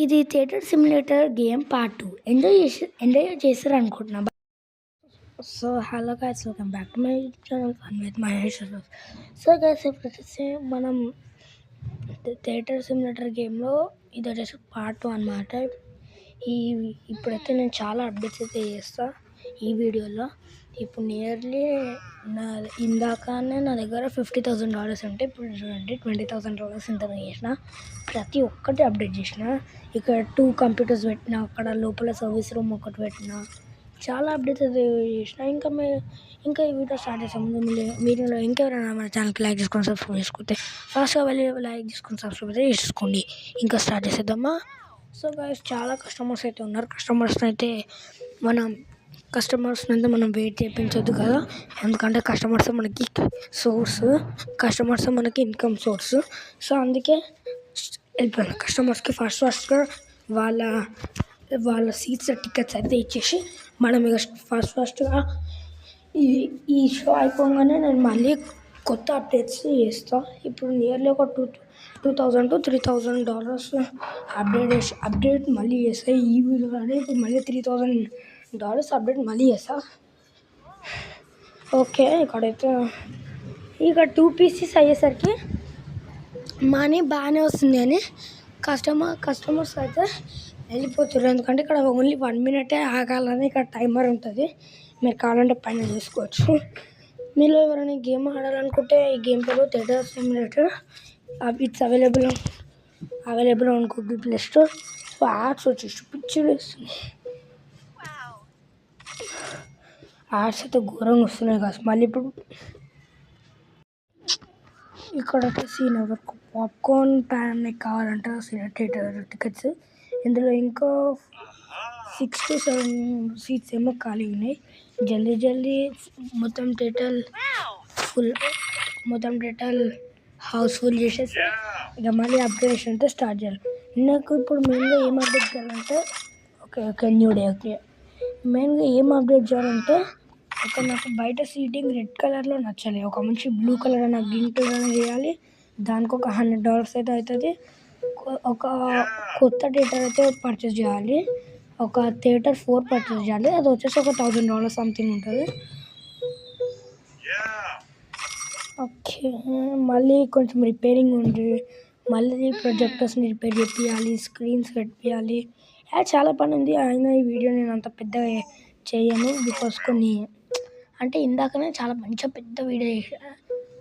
ఇది theatre simulator game part 2 enjoy చేస్తారు అనుకుంటున్నా. So hello guys, welcome back to my channel fun with Mahesh. So guys, ఇప్పుడు వచ్చేసి మనం థియేటర్ సిమ్యులేటర్ గేమ్లో ఇది వచ్చేసి పార్ట్ 2 అనమాట. ఇప్పుడైతే నేను చాలా అప్డేట్స్ అయితే చేస్తాను ఈ వీడియోలో. ఇప్పుడు నియర్లీ ఇందాకనే నా దగ్గర $50,000 ఉంటే ఇప్పుడు చూడండి $20,000 ఇంత చేసిన. ప్రతి ఒక్కటి అప్డేట్ చేసిన. ఇక్కడ 2 కంప్యూటర్స్ పెట్టిన, అక్కడ లోపల సర్వీస్ రూమ్ ఒకటి పెట్టిన, చాలా అప్డేట్స్ అయితే చేసిన. ఇంకా ఈ వీడియో స్టార్ట్ చేసే ముందు మీరు ఇంకెవరైనా మన ఛానల్కి లైక్ చేసుకొని సబ్స్క్రైబ్ చేసుకుంటే ఫాస్ట్గా వెళ్ళి లైక్ చేసుకొని సబ్స్క్రైబ్ అయితే చేసుకోండి. ఇంకా స్టార్ట్ చేసేద్దామా? సో గైస్, చాలా కస్టమర్స్ అయితే ఉన్నారు. కస్టమర్స్ని అయితే మనం వెయిట్ చేయించొద్దు కదా, ఎందుకంటే కస్టమర్స్ మనకి సోర్స్, కస్టమర్స్ మనకి ఇన్కమ్ సోర్స్. సో అందుకే వెళ్ళిపోయాను. కస్టమర్స్కి ఫస్ట్గా వాళ్ళ సీట్స్ టికెట్స్ అయితే ఇచ్చేసి మనం ఇక ఫస్ట్గా ఈ షో అయిపోగానే నేను మళ్ళీ కొత్త అప్డేట్స్ చేస్తాను. ఇప్పుడు నియర్లీ ఒక $2,000 to $3,000 అప్డేట్ మళ్ళీ చేస్తాయి ఈ వీడియోలోనే. ఇప్పుడు మళ్ళీ $3,000 అప్డేట్ మళ్ళీ చేస్తా. ఓకే, ఇక్కడైతే ఇక 2 pieces అయ్యేసరికి మనీ బాగానే వస్తుంది అని కస్టమర్స్ అయితే వెళ్ళిపోతారు. ఎందుకంటే ఇక్కడ ఓన్లీ 1 minute ఆగాలని ఇక్కడ టైమర్ ఉంటుంది. మీరు కావాలంటే పైన చూసుకోవచ్చు. మీరు ఎవరైనా గేమ్ ఆడాలనుకుంటే ఈ గేమ్ పేరు theatre simulator. It's available on Google play store. So ads వచ్చేసి పిచ్చిలు వస్తుంది. యాడ్స్ అయితే ఘోరంగా వస్తున్నాయి కదా. మళ్ళీ ఇప్పుడు ఇక్కడ వచ్చేసి ఎవరికి పాప్కార్న్ ప్యాన్ కావాలంటే థియేటర్ టికెట్స్. ఇందులో ఇంకా 6 to 7 సీట్స్ ఏమో ఖాళీ ఉన్నాయి. జల్దీ మొత్తం టోటల్ హౌస్ఫుల్ చేసేసి ఇక మళ్ళీ అప్గ్రేడేషన్ అయితే స్టార్ట్ చేయాలి. నాకు ఇప్పుడు మెయిన్గా ఏం అప్డేట్ చేయాలంటే న్యూ డే. మెయిన్గా ఏం అప్డేట్ చేయాలంటే నాకు బయట సీటింగ్ రెడ్ కలర్లో నచ్చాలి. ఒక మంచి బ్లూ కలర్ అయినా గ్రీన్ కలర్ అయినా చేయాలి. దానికి ఒక $100 అయితే అవుతుంది. ఒక కొత్త థియేటర్ అయితే పర్చేస్ చేయాలి. ఒక థియేటర్ 4 పర్చేస్ చేయాలి. అది వచ్చేసి ఒక $1,000 సంథింగ్ ఉంటుంది. ఓకే, మళ్ళీ కొంచెం రిపేరింగ్ ఉంది. మళ్ళీ ప్రొజెక్టర్స్ని రిపేర్ చేయాలి, స్క్రీన్స్ పెట్టియాలి. చాలా పని ఉంది. అయినా ఈ వీడియో నేను అంత పెద్దగా చేయను, బికాస్ అంటే ఇందాకనే చాలా మంచిగా పెద్ద వీడియో చేసాను.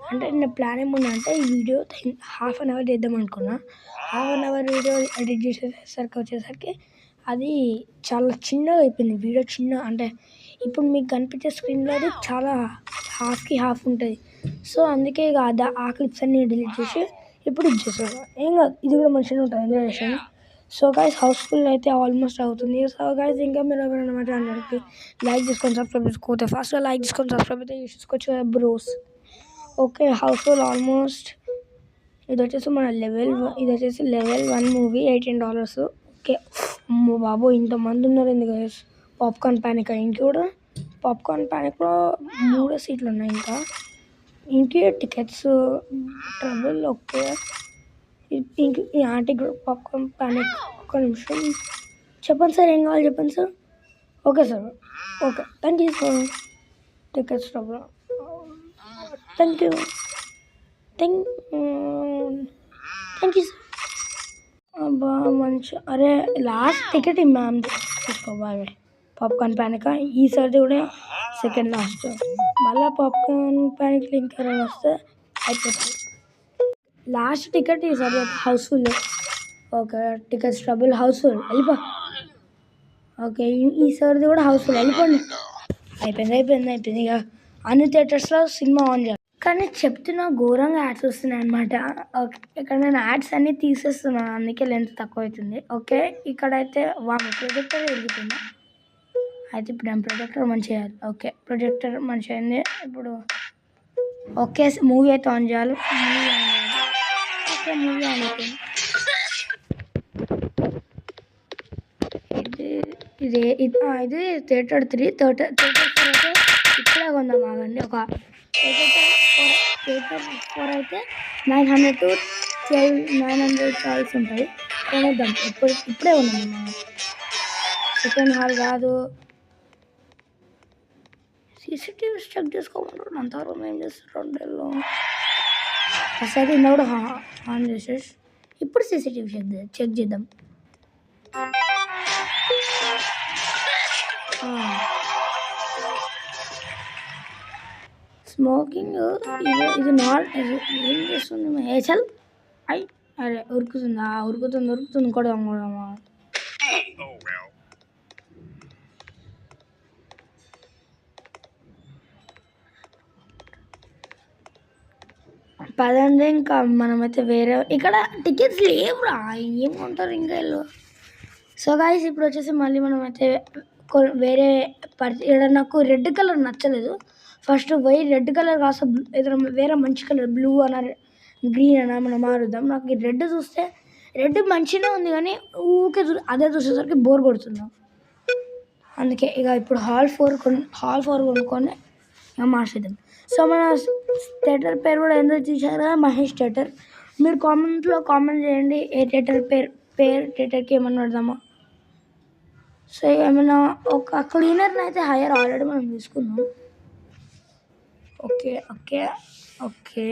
అంటే నా ప్లాన్ ఏమున్నా అంటే ఈ వీడియో 1/2 hour చేద్దాం అనుకున్నా. 1/2 hour వీడియో ఎడిట్ వచ్చేసరికి అది చాలా చిన్నగా అయిపోయింది వీడియో. అంటే ఇప్పుడు మీకు కనిపించే స్క్రీన్లో అది చాలా హాఫ్కి హాఫ్ ఉంటుంది. సో అందుకే ఇక ఆ క్లిప్స్ అన్ని డిలీట్ చేసి ఇప్పుడు ఇచ్చేసాను. ఏం కాదు, ఇది కూడా మంచిగా ఉంటుంది, ఎంజాయ్ చేసాను. సో గైస్, హౌస్ఫుల్ అయితే ఆల్మోస్ట్ అవుతుంది. సో గైస్, ఇంకా మీరు ఎవరైనా మా ఛానల్కి లైక్ చేసుకొని సబ్స్క్రైబ్ చేసుకోతే ఫాస్ట్గా లైక్ చేసుకొని సబ్స్క్రైబ్ అయితే చేసుకోవచ్చు బ్రోస్. Okay, Housefull almost. ఇది వచ్చేసి లెవెల్ 1 మూవీ $18. ఓకే, బాబు ఇంతమంది ఉన్నారు ఎందుకు గైస్. పాప్కార్న్ ప్యానిక్ ఇంక కూడా పాప్కార్న్ ప్యానిక్లో 3 సీట్లు ఉన్నాయి. ఇంకే టికెట్స్ ట్రబుల్. ఓకే, ఈ ఆంటీ పాప్కార్న్ ప్యానిక్. ఒక్క నిమిషం చెప్పండి సార్, ఏం కావాలి చెప్పండి sir. Okay sir, okay, thank you sir. Tickets trouble, thank you sir. అబ్బా మంచి. అరే లాస్ట్ టికెట్ మ్యామ్ తీసుకోవాలి. పాప్కార్న్ ప్యానిక్ ఈసారి కూడా సెకండ్ లాస్ట్. మళ్ళీ పాప్కార్న్ ప్యానిక్ ఇంకా వస్తే అయిపోతుంది. లాస్ట్ టికెట్ ఈసారి house full. Okay, tickets trouble house full వెళ్ళిపో. ఓకే, ఈసారిది కూడా హౌస్ఫుల్ వెళ్ళిపోండి. అయిపోయింది. ఇక అన్ని థియేటర్స్లో సినిమా ఆన్ చేయాలి. కానీ చెప్తున్నా ఘోరంగా యాడ్స్ వస్తున్నాయి అనమాట. ఇక్కడ నేను యాడ్స్ అన్నీ తీసేస్తున్నాను, అందుకే లెంత్ తక్కువ అవుతుంది. ఓకే, ఇక్కడైతే ప్రొజెక్టర్ వెలుగుతుంది. అయితే ఇప్పుడు నేను ప్రొజెక్టర్ మంచిగా చేయాలి. ఓకే, ప్రొజెక్టర్ మంచిగా అయింది. ఇప్పుడు ఓకే, మూవీ అయితే ఆన్ చేయాలి. ఓకే, మూవీ ఆన్ అయిపోయింది. ఇది థియేటర్ 3. థియేటర్ 4 అయితే ఇప్పుడే కొందాం. ఆగండి. ఒక థియేటర్ 4 అయితే $900 to $1,200 ఉంటుంది. కొనేద్దాం. ఇప్పుడే ఉన్నాం మనం. సెకండ్ హాల్ కాదు. సీసీటీవీస్ చెక్ చేసుకోమన్నారు. అంతవరకు ఏం చేస్తారు రెండేళ్ళు. ఫస్ట్ అయితే ఇందా కూడా ఆన్ చేసేసి ఇప్పుడు సీసీటీవీ చెక్ చేద్దాం. స్మోకింగ్ ఇది నాట్ ఏం చేస్తుంది చల్ అయ్యి అరే ఉరుకుతుందా ఉరుకుతుంది కొడదాం పదండి. ఇంకా మనమైతే వేరే ఇక్కడ టికెట్స్ లేవురా, ఏం కొంటారు ఇంకా వెళ్ళు. సో గాయస్ ఇప్పుడు వచ్చేసి మళ్ళీ మనమైతే వేరే ఇక్కడ నాకు రెడ్ కలర్ నచ్చలేదు. ఫస్ట్ పోయి రెడ్ కలర్ కాస్త ఏదైనా వేరే మంచి కలర్ బ్లూ అన్న గ్రీన్ అన్న మనం మారుద్దాం. నాకు ఈ రెడ్ చూస్తే రెడ్ మంచిగా ఉంది కానీ ఊకే అదే చూసేసరికి బోర్ కొడుతున్నాం. అందుకే ఇక ఇప్పుడు హాల్ 4 కొనుక్కొని ఇక మార్చేద్దాం. సో మన థియేటర్ పేరు కూడా ఎందుకు చూసారు కదా, మహేష్ థియేటర్. మీరు కామెంట్లో కామెంట్ చేయండి ఏ థియేటర్ థియేటర్కి ఏమన్నా పెడదామా. సో ఏమైనా ఒక క్లీనర్ని అయితే హైయర్ ఆల్రెడీ మనం తీసుకున్నాం. ఓకే ఓకే ఓకే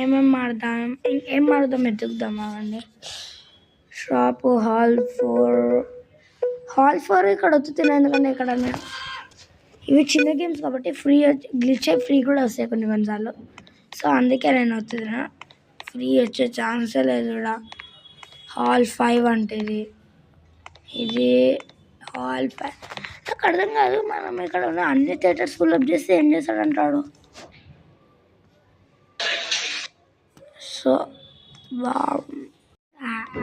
ఏం మారుదాం ఎత్తుకుదామా అండి. షాప్ హాల్ 4 ఇక్కడ వస్తుంది. ఎందుకంటే ఇక్కడ ఇవి చిన్న గేమ్స్ కాబట్టి ఫ్రీ గ్లిచ్ అయి ఫ్రీ కూడా వస్తాయి కొన్నిసార్లు. సో అందుకే నేను వస్తున్నా. ఫ్రీ వచ్చే ఛాన్సే లేదు ఇక్కడ. హాల్ 5 అంటే ఇది హాల్ 5 నాకు అర్థం కాదు. మనం ఇక్కడ ఉన్న అన్ని థియేటర్స్ ఫుల్ అప్ చేస్తే ఏం చేస్తాడంటాడు. సో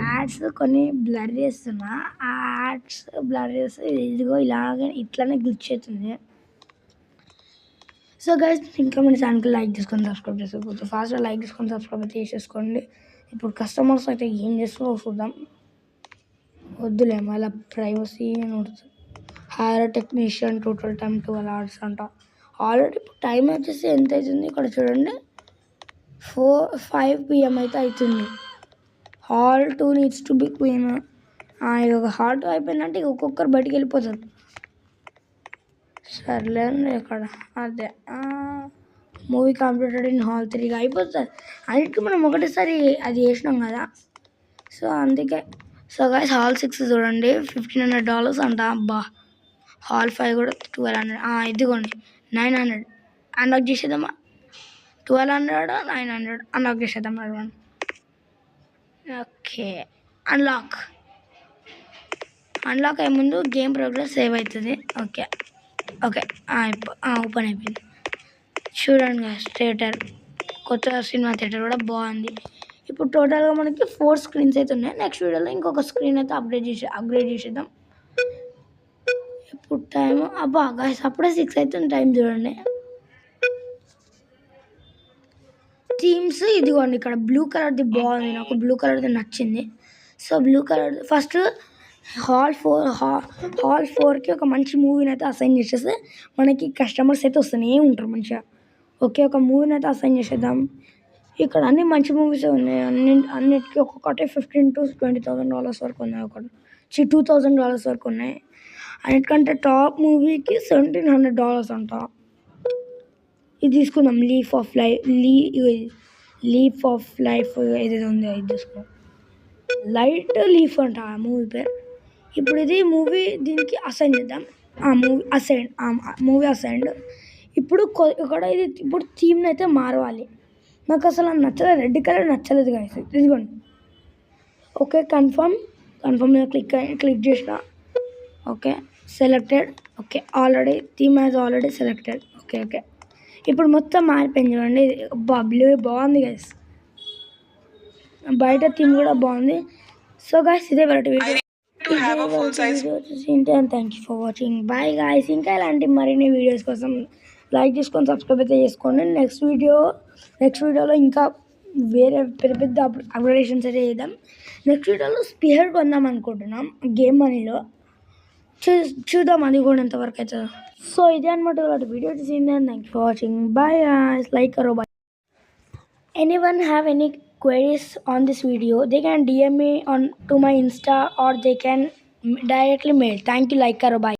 యాడ్స్ కొన్ని బ్లర్ చేస్తున్నా. ఆ యాడ్స్ బ్లర్ చేస్తే ఇదిగో ఇట్లానే గ్లిచ్ అవుతుంది. సో గైస్ ఇంకా మన ఛానల్కి లైక్ చేసుకొని సబ్స్క్రైబ్ చేసుకోవచ్చు. ఫాస్ట్గా లైక్ చేసుకొని సబ్స్క్రైబ్ అయితే చేసేసుకోండి. ఇప్పుడు కస్టమర్స్ అయితే ఏం చేస్తారో చూద్దాం. వద్దులే మళ్ళీ ప్రైవసీ అని ఉంటుంది. Hire technician total time 12 hours అంట. ఆల్రెడీ ఇప్పుడు టైం వచ్చేసి ఎంత అవుతుంది ఇక్కడ చూడండి, 5 PM అయితే అవుతుంది. Hall 2 needs to be clean. ఇక హాల్ 2 అయిపోయిందంటే ఇక ఒక్కొక్కరు బయటికి వెళ్ళిపోతారు. సర్లేండి ఇక్కడ అదే మూవీ కంప్లీటెడ్ ఇన్ హాల్ 3 అయిపోతుంది. అన్నిటికీ మనం ఒకటేసారి అది చేసినాం కదా. సో అందుకే. సో గైస్ హాల్ 6 చూడండి $1,500 అంట. అబ్బా హాల్ 5 కూడా 1200. ఇదిగోండి 900 అన్లాక్ చేసేద్దామా. 1200 900 అన్లాక్ చేసేద్దాం. ఓకే అన్లాక్ అయ్యే ముందు గేమ్ ప్రోగ్రెస్ సేవ్ అవుతుంది. ఓకే ఓపెన్ అయిపోయింది. చూడండి థియేటర్ కొత్త సినిమా థియేటర్ కూడా బాగుంది. ఇప్పుడు టోటల్గా మనకి 4 screens అయితే ఉన్నాయి. నెక్స్ట్ వీడియోలో ఇంకొక స్క్రీన్ అయితే అప్గ్రేడ్ చేసేద్దాం. ఇప్పుడు టైం అబ్బా గైస్ అప్పుడే 6 అవుతుంది టైం చూడండి. థీమ్స్ ఇదిగోండి ఇక్కడ బ్లూ కలర్ది బాగుంది, నాకు బ్లూ కలర్ది నచ్చింది. So blue colour first hall 4కి ఒక మంచి మూవీని అయితే అసైన్ చేసేస్తే మనకి కస్టమర్స్ అయితే వస్తూనే ఉంటారు మంచిగా. ఓకే ఒక మూవీని అయితే అసైన్ చేసేద్దాం. ఇక్కడ అన్ని మంచి మూవీస్ ఉన్నాయి. అన్నిటికీ ఒక్కొక్కటి $15,000 to $20,000 వరకు ఉన్నాయి. $2,000 వరకు ఉన్నాయి. అన్నిటికంటే టాప్ మూవీకి $1,700 అంట. ఇది తీసుకుందాం. లీఫ్ ఆఫ్ లైఫ్ ఏదైతే ఉందో ఇది తీసుకుందాం. లైట్ లీఫ్ అంట ఆ మూవీ పేరు. ఇప్పుడు ఇది మూవీ దీనికి అసైన్ చేద్దాం. Movie assigned. ఇప్పుడు ఇక్కడ ఇది ఇప్పుడు థీమ్ని అయితే మారవాలి. నాకు అసలు నచ్చలేదు, రెడ్ కలర్ నచ్చలేదు గైస్. ఇదిగోండి. ఓకే కన్ఫర్మ్ మీద క్లిక్ చేసిన. Okay selected. Okay already theme has already selected. Okay ఇప్పుడు మొత్తం మారిపోయింది చూడండి. బ్లూ బాగుంది గైస్. బయట థీమ్ కూడా బాగుంది. సో గైస్ ఇదే video thank you for watching. Bye guys. ఇంకా ఇలాంటి మరిన్ని వీడియోస్ కోసం లైక్ చేసుకొని సబ్స్క్రైబ్ అయితే చేసుకోండి. నెక్స్ట్ వీడియోలో ఇంకా వేరే పెద్ద అప్గ్రేడేషన్స్ అయితే చేద్దాం. నెక్స్ట్ వీడియోలో స్పీడ్ కొందాం అనుకుంటున్నాం గేమ్ మనీలో. చూద్దాం అది కూడా ఎంతవరకు అవుతుందో. సో ఇదే అనమాట ఇలాంటి వీడియో చూసింది. Thank you for watching. Bye guys. Like కరో. Bye. Anyone have any queries on this video, they can DM me on to my Insta or they can directly mail. Thank you, Laika. Bye.